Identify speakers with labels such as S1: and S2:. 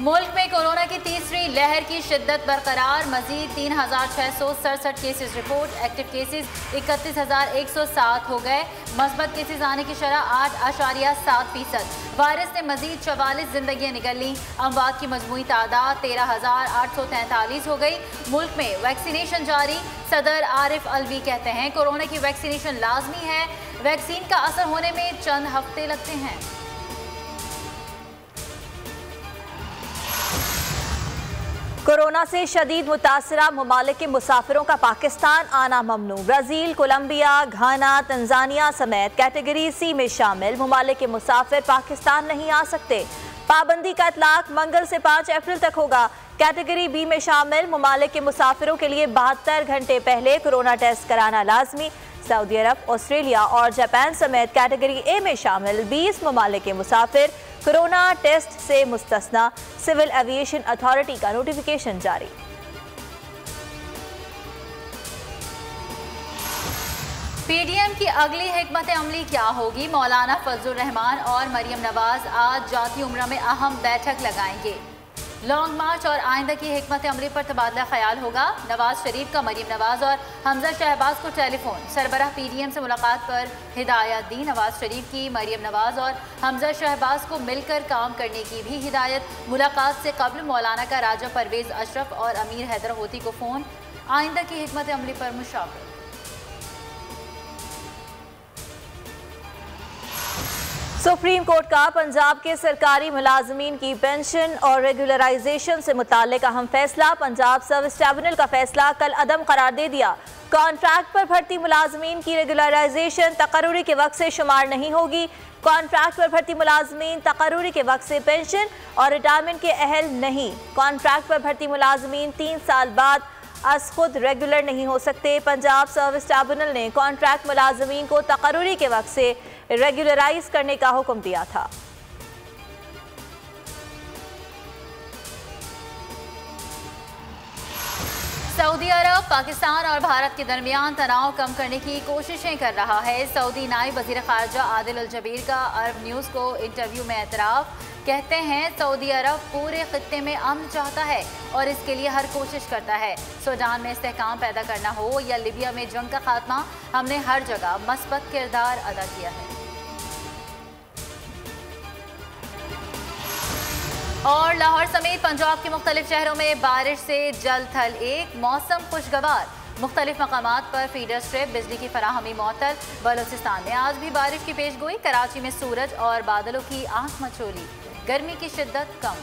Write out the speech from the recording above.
S1: मुल्क में कोरोना की तीसरी लहर की शिद्दत बरकरार, मजीद 3,667 केसेस रिपोर्ट। एक्टिव केसेस 31,107 हो गए। मस्बत केसेस आने की शरह 8.7%। वायरस ने मजीद 44 जिंदगियां निकल ली। अमवात की मजमूई तादाद 13,843 हो गई। मुल्क में वैक्सीनेशन जारी। सदर आरिफ अलवी कहते हैं कोरोना की वैक्सीनेशन लाजमी है। वैक्सीन का असर होने में चंद हफ्ते लगते हैं।
S2: कोरोना से शदीद मुतासरा ममालिक के मुसाफिरों का पाकिस्तान आना ममनू। ब्राज़ील, कोलंबिया, घाना, तंजानिया समेत कैटेगरी सी में शामिल ममालिक के मुसाफिर पाकिस्तान नहीं आ सकते। पाबंदी का इतलाक मंगल से 5 अप्रैल तक होगा। कैटेगरी बी में शामिल ममालिक के मुसाफिरों के लिए 72 घंटे पहले कोरोना टेस्ट कराना लाजमी। सऊदी अरब, ऑस्ट्रेलिया और जापान समेत कैटेगरी ए में शामिल 20 ममालिक के मुसाफिर कोरोना टेस्ट से मुस्तस्ना। सिविल एविएशन अथॉरिटी का नोटिफिकेशन जारी।
S1: पीडीएम की अगली हिकमत अमली क्या होगी? मौलाना फजलुर रहमान और मरियम नवाज आज जाती उम्रा में अहम बैठक लगाएंगे। लॉन्ग मार्च और आइंदा की हिकमत अमली पर तबादला ख्याल होगा। नवाज शरीफ का मरियम नवाज और हमजा शहबाज को टेलीफोन। सरबराह पीडीएम से मुलाकात पर हिदायत दी। नवाज शरीफ की मरियम नवाज और हमजा शहबाज को मिलकर काम करने की भी हिदायत। मुलाकात से कबल मौलाना का राजा परवेज अशरफ और अमीर हैदर होती को फ़ोन। आइंदा की हिकमत अमली पर मुशावरा।
S2: सुप्रीम कोर्ट का पंजाब के सरकारी मुलाजमीन की पेंशन और रेगुलराइजेशन से मुताल्लिक अहम फैसला। पंजाब सर्विस ट्रिब्यूनल का फैसला कल अदम करार दे दिया। कॉन्ट्रैक्ट पर भर्ती मुलाजमीन की रेगुलराइजेशन तकर्रुरी के वक्त से शुमार नहीं होगी। कॉन्ट्रैक्ट पर भर्ती मुलाजमीन तकर्रुरी के वक्त से पेंशन और रिटायरमेंट के अहल नहीं। कॉन्ट्रैक्ट पर भर्ती मुलाजमीन 3 साल बाद अज खुद रेगुलर नहीं हो सकते। पंजाब सर्विस ट्रिब्यूनल ने कॉन्ट्रैक्ट मुलाजमीन को तकर्रुरी के वक्त से रेगुलराइज करने का हुक्म दिया था।
S1: सऊदी अरब पाकिस्तान और भारत के दरमियान तनाव कम करने की कोशिशें कर रहा है। सऊदी नायब वज़ीर ख़ारजा आदिल अल जबीर का अरब न्यूज़ को इंटरव्यू में एतराफ़। कहते हैं सऊदी अरब पूरे खित्ते में अमन चाहता है और इसके लिए हर कोशिश करता है। सूडान में इस्तेहकाम पैदा करना हो या लिबिया में जंग का खात्मा, हमने हर जगह मस्बत किरदार अदा किया है। और लाहौर समेत पंजाब के मुख्तलिफ शहरों में बारिश से जल थल एक। मौसम खुशगवार। मुख्तलिफ मकामात पर फीडर स्ट्रिप, बिजली की फराहमी मअतल। बलोचिस्तान में आज भी बारिश की पेशगोई। कराची में सूरज और बादलों की आंख मचोली। गर्मी की शिद्दत कम।